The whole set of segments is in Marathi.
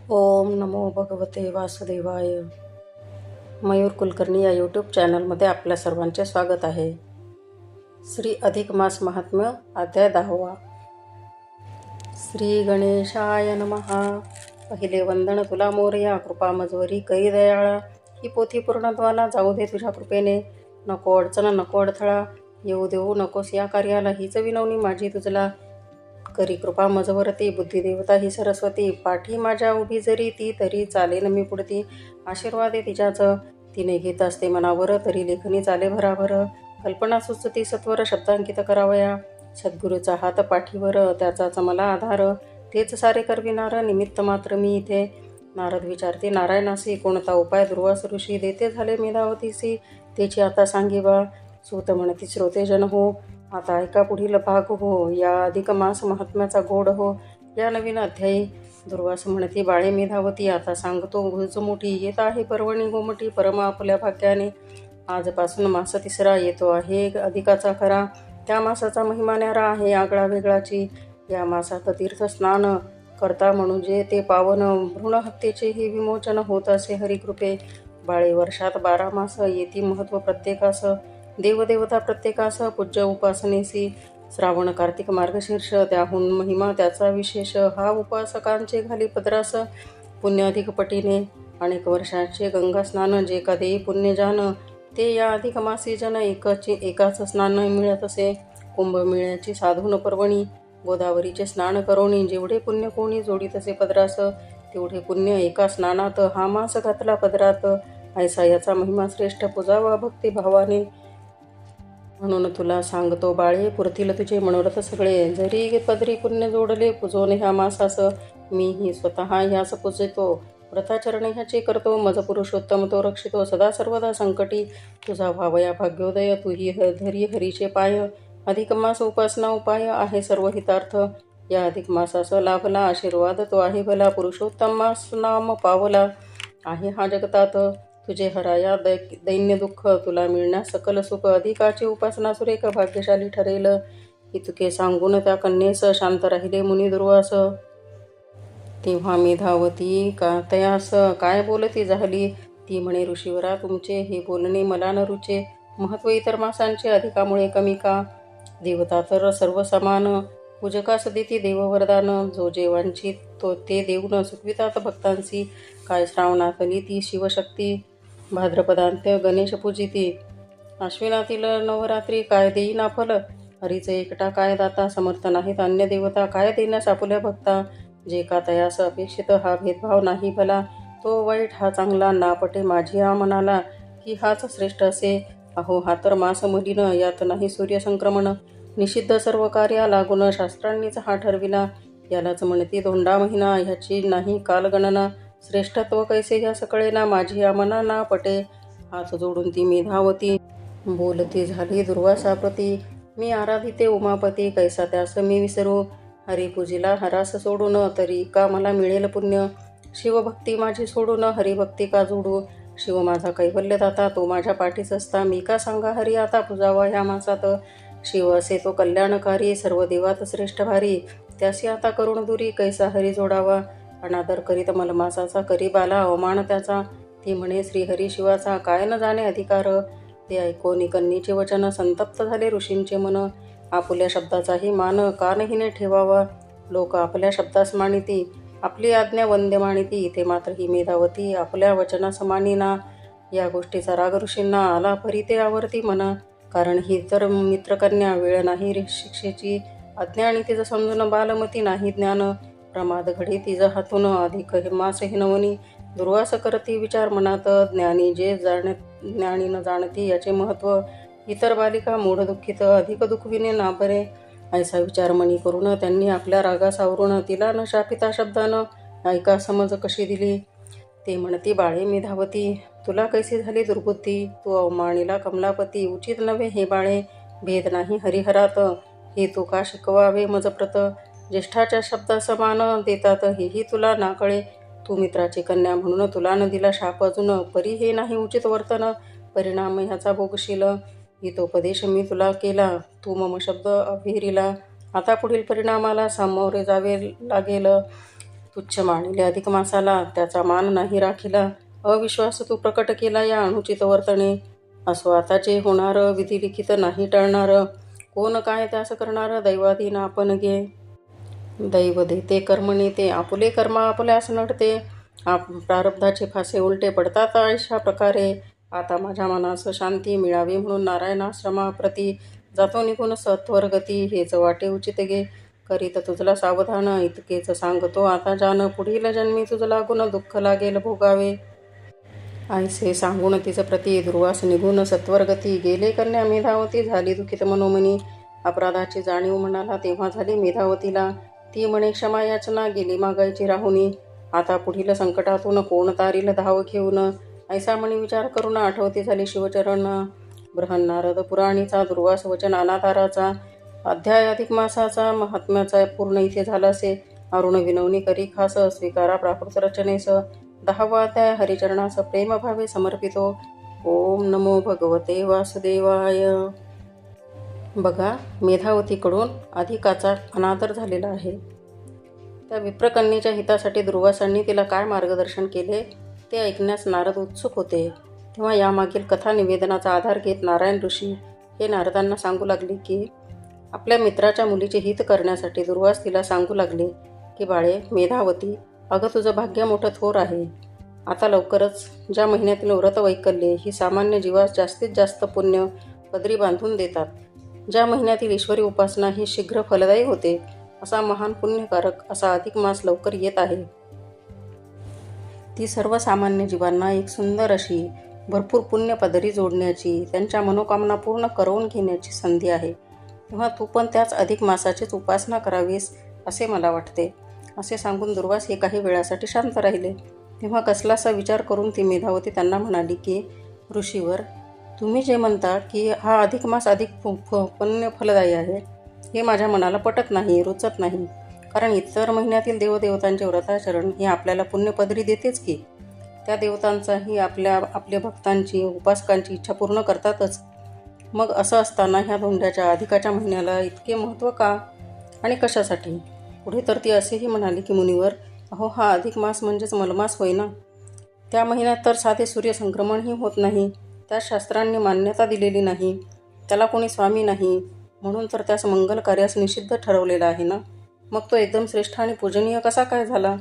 ओम नमो भगवते वासुदेवाय. मयूर कुलकर्णी या यूट्यूब चॅनलमध्ये आपल्या सर्वांचे स्वागत आहे. श्री अधिक मास महात्म्य अध्याय 10. श्री गणेशाय नमः. पहिले वंदन तुला मोरया, कृपा मजवरी कै दयाळा. ही पोथी पूर्णत्वाला जाऊ दे तुझ्या कृपेने. नको अडचण नको अडथळा येऊ देऊ नकोस या कार्याला. हीच विनवणी माझी तुझला. करी कृपा मजवरती, बुद्धिदेवता ही सरस्वती. पाठी माझ्या उभी जरी ती, तरी चालेन मी पुढती. आशीर्वाद आहे तिच्याच, तिने घेत असते मनावर. तरी लेखनी चाले भराभर. कल्पना सुचती सत्वर, शब्दांकित करावया. सद्गुरूचा हात पाठीवर, त्याचाच मला आधार. तेच सारे करविनार, निमित्त मात्र मी इथे. नारद विचारते नारायणासी, कोणता उपाय दुर्वास ऋषी. देते झाले मी धावतीसी, तेची आता सांगी बा. सूत म्हणती श्रोते जन हो, आता ऐका पुढील भाग हो. या अधिक मास महात्म्याचा गोड हो. या नवीन अध्यायी. दुर्वास म्हणती बाळे मी धावती, आता सांगतो गुज मोठी. येत आहे पर्वणी गोमटी, परम आपल्या भाग्याने. आजपासून मास तिसरा येतो आहे अधिकाचा खरा. त्या मासाचा महिमा न्यारा आहे आगळा वेगळाची. या मासात तीर्थस्नान करता म्हणून जे ते पावन. भ्रूणहत्येचेही विमोचन होत असे हरिकृपे. बाळे वर्षात 12 मास, येती महत्व प्रत्येकास. देवदेवता प्रत्येकास पूज्य उपासनेसी. श्रावण कार्तिक मार्गशीर्ष, त्याहून महिमा त्याचा विशेष. हा उपासकांचे घाली पदरास, पुण्य अधिक पटीने. अनेक वर्षांचे गंगा स्नान, जे का देई पुण्यजान. ते या अधिक मासी जन एकाच स्नान मिळत असे. कुंभमेळ्याची साधून पर्वणी, गोदावरीचे स्नान करोणी. जेवढे पुण्य कोणी जोडीत असे पदरास, तेवढे पुण्य एका स्नानात. हा मास घातला पदरात, ऐसा याचा महिमा श्रेष्ठ. पूजावा भक्तिभावाने. म्हणून तुला सांगतो बाळे, पुरतील तुझे मनोरथ सगळे. जरी पदरी पुण्य जोडले पुजोन ह्या मासास. मीही स्वतः ह्यास पूजितो, व्रताचरण ह्याचे करतो. मज पुरुषोत्तम तो रक्षितो, सदा सर्वदा संकटी. तुझा व्हावया भाग्योदय, तूही धरी हरीचे पाय. अधिक मास उपासना उपाय आहे सर्व हितार्थ. या अधिक मासास लाभला आशीर्वाद तो आहे भला. पुरुषोत्तम मास नाम पावला आहे हा जगतात. तुझे हराया दैन्य दुःख, तुला मिळण्यास सकल सुख. अधिकाची उपासना सुरेख भाग्यशाली ठरेल. इतके सांगून त्या कन्येस शांत राहिले मुनी दुर्वास. तेव्हा मी धावती का तयास, काय बोलती झाली. ती म्हणे ऋषीवरा, तुमचे हे बोलणे मला न रुचे. महत्व इतर मासांचे अधिकामुळे कमी का. देवता तर सर्व समान, पूजकास देती देववरदान. जो जेवांची तो ते देऊन सुखवितात भक्तांसी. काय श्रावणातली ती शिवशक्ती, भाद्रपदांत्य गणेश पूजिती. आश्विनातील नवरात्री काय देईना फल. हरीचे एकटा काय दाता, समर्थ नाहीत अन्य देवता. काय देण्यास आपुल्या भक्ता. जे का तयास अपेक्षित हा भेदभाव नाही भला. तो वाईट हा चांगला, ना पटे माझी या मनाला. की हाच श्रेष्ठ असे. अहो हा तर मास मलिन, यात नाही सूर्यसंक्रमण. निषिद्ध सर्व कार्या लागून, शास्त्रांनीच हा ठरविला. यालाच म्हणती धोंडा महिना, ह्याची नाही कालगणना. श्रेष्ठत्व कैसे ह्या सकळेना, माझी या मना ना पटे. हात जोडून ती मी धावती, बोलती झाली दुर्वासाप्रती. मी आराधिते उमापती, कैसा त्यास मी विसरू. हरिपूजिला हरास सोडून, तरी का मला मिळेल पुण्य. शिवभक्ती माझी सोडून, हरिभक्ती का जोडू. शिव माझा कैवल्यदाता, तो माझ्या पाठीस असता. मी का सांगा हरी आता पूजावा ह्या मासात. शिव असे तो कल्याणकारी, सर्व देवात श्रेष्ठ भारी. त्यासी आता करुण दुरी, कैसा हरी जोडावा. अनादर करीत मलमासाचा, करी बाला अवमान त्याचा. ती म्हणे श्रीहरी शिवाचा, काय न जाणे अधिकार. ते ऐकून कन्येचे वचन, संतप्त झाले ऋषींचे मन. आपुल्या शब्दाचाही मान का नहीने ठेवावा. लोक आपल्या शब्दास मानिती, आपली आज्ञा वंद्य मानिती. इथे मात्र ही मेधावती, आपल्या वचनास मानिना. या गोष्टीचा राग ऋषींना आला, परी ते आवर्ती म्हणा. कारण ही तर मित्रकन्या, वेळ नाही शिक्षेची. आज्ञा आणि तिचं समजून, बालमती नाही ज्ञान. प्रमाद घडी तिज हातून, अधिक मास हिनवणी. दुर्वास करती विचार मनात, ज्ञानी जे ज्ञानी न जाणती याचे महत्व. इतर बालिका मूढ दुःखित, अधिक दुखविणे ना बरे. ऐसा विचार मनी करून, त्यांनी आपल्या रागास आवरून. तिला न शापिता शब्दानं, ऐका समज कशी दिली. ते म्हणती बाळे मी धावती, तुला कैसी झाली दुर्बुद्धी. तू अवमानिला कमलापती, उचित नव्हे हे बाळे. भेद नाही हरिहरात, हे तू का शिकवावे मजप्रत. ज्येष्ठाच्या शब्दास मान देतात, हेही तुला ना कळे. तू मित्राची कन्या म्हणून तुला न दिला शाप अजून. परी हे नाही उचित वर्तन, परिणाम ह्याचा भोगशील. हितोपदेश मी तुला केला, तू मम शब्द अभिरिला. आता पुढील परिणामाला सामोरे जावे लागेल. तुच्छ मानिले अधिक मासाला, त्याचा मान नाही राखिला. अविश्वास तू प्रकट केला या अनुचित वर्तने. असो आता जे होणार, विधी लिखित नाही टळणार. कोण काय त्यास करणार, दैवाधीन आपण गे. दैव देते कर्म नेते, आपुले कर्म आपल्यास नडते. प्रारब्धाचे फासे उलटे पडतात अशा प्रकारे. आता माझ्या मनास शांती मिळावी म्हणून नारायणाश्रमाप्रती जातो निघून सत्वरगती. हेच वाटे उचित गे, करीत तुझला सावधान. इतकेच सांगतो आता जान, पुढील जन्मी तुझ लागून दुःख लागेल भोगावे. ऐसे सांगून तिचं प्रती दुर्वास निघून सत्वरगती गेले. कन्या मेधावती झाली दुखित मनोमनी. अपराधाची जाणीव म्हणाला तेव्हा झाली मेधावतीला. ती म्हणे क्षमा याचना गेली मागायची राहुनी. आता पुढील संकटातून कोण तारील धाव घेऊन. ऐसा म्हणे विचार करून आठवते झाली शिवचरण. बृहन्नारद पुराणीचा दुर्वास वचन अनाताराचा. अध्याय अधिक मासाचा महात्म्याचा पूर्ण इथे झालासे. अरुण विनवणी करी खास, स्वीकारा प्राकृत रचनेस. 10वा अध्याय हरिचरणास प्रेमभावे समर्पितो. ओम नमो भगवते वासुदेवाय. बघा, मेधावतीकडून अधिकाचा अनादर झालेला आहे. त्या विप्रकन्येच्या हितासाठी दुर्वासांनी तिला काय मार्गदर्शन केले ते ऐकण्यास नारद उत्सुक होते. तेव्हा यामागील कथा निवेदनाचा आधार घेत नारायण ऋषी हे नारदांना सांगू लागले की आपल्या मित्राच्या मुलीचे हित करण्यासाठी दुर्वास तिला सांगू लागले की बाळे मेधावती, अगं तुझं भाग्य मोठं थोर आहे. आता लवकरच ज्या महिन्यातील व्रतवैकल्ये ही सामान्य जीवास जास्तीत जास्त पुण्य पदरी बांधून देतात, ज्या महिन्यातील ईश्वरी उपासना ही शीघ्र फलदायी होते, असा महान पुण्यकारक असा अधिक मास लवकर येत आहे. ती सर्वसामान्य जीवांना एक सुंदर अशी भरपूर पुण्य पदरी जोडण्याची, त्यांच्या मनोकामना पूर्ण करवून घेण्याची संधी आहे. तेव्हा तू पण त्याच अधिक मासाचीच उपासना करावीस असे मला वाटते. असे सांगून दुर्वास हे काही वेळासाठी शांत राहिले. तेव्हा कसलासा विचार करून ती मेधावती त्यांना म्हणाली की ऋषीवर, तुम्ही जे म्हणता की हा अधिक मास अधिक पुण्य फलदायी आहे, हे माझ्या मनाला पटत नाही, रुचत नाही. कारण इतर महिन्यातील देवदेवतांचे व्रताचरण हे आपल्याला पुण्यपदरी देतेच की. त्या देवतांचाही आपल्या भक्तांची, उपासकांची इच्छा पूर्ण करतातच. मग असं असताना ह्या धोंड्याच्या अधिकाच्या महिन्याला इतके महत्त्व का आणि कशासाठी? पुढे तर ती असेही म्हणाली की मुनिवर, अहो हा अधिक मास म्हणजेच मलमास होय ना. त्या महिन्यात तर साधे सूर्यसंक्रमणही होत नाही. त्या शास्त्रांनी मान्यता दिलेली नाही. त्याला कोणी स्वामी नाही. म्हणून तर त्यास मंगल कार्यास निषिद्ध ठरवलेला आहे ना. मग तो एकदम श्रेष्ठ आणि पूजनीय कसा काय झाला?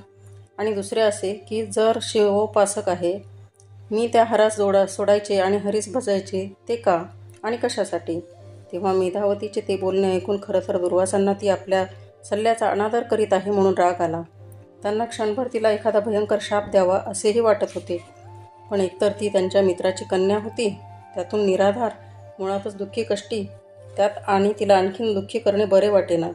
आणि दुसरे असे की जर शिवोपासक आहे मी, त्या हरास सोडायचे आणि हरीस भजायचे ते का आणि कशासाठी? तेव्हा मेधावतीचे ते बोलणे ऐकून खरं तर दुर्वासांना ती आपल्या सल्ल्याचा अनादर करीत आहे म्हणून राग आला. त्यांना क्षणभर तिला एखादा भयंकर शाप द्यावा असेही वाटत होते. पण एकतर ती त्यांच्या मित्राची कन्या होती, त्यातून निराधार, मुळातच दुःखी कष्टी, त्यात आणि तिला आणखीन दुःखी करणे बरे वाटेना.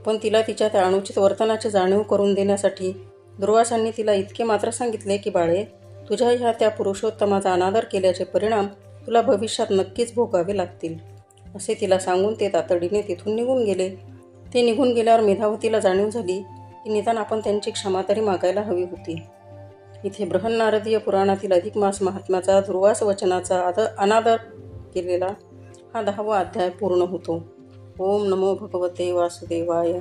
पण तिला तिच्या त्या अनुचित वर्तनाची जाणीव करून देण्यासाठी दुर्वासांनी तिला इतके मात्र सांगितले की बाळे, तुझ्या ह्या त्या पुरुषोत्तमाचा अनादर केल्याचे परिणाम तुला भविष्यात नक्कीच भोगावे लागतील. असे तिला सांगून ते तातडीने तिथून निघून गेले. ते निघून गेल्यावर मेधावतीला जाणीव झाली की निदान आपण त्यांची क्षमा तरी मागायला हवी होती. इथे बृहन्नारदीय पुराणातील अधिक मास महात्म्याचा दुर्वास वचनाचा अनादर केलेला हा 10वा अध्याय पूर्ण होतो. ओम नमो भगवते वासुदेवाय.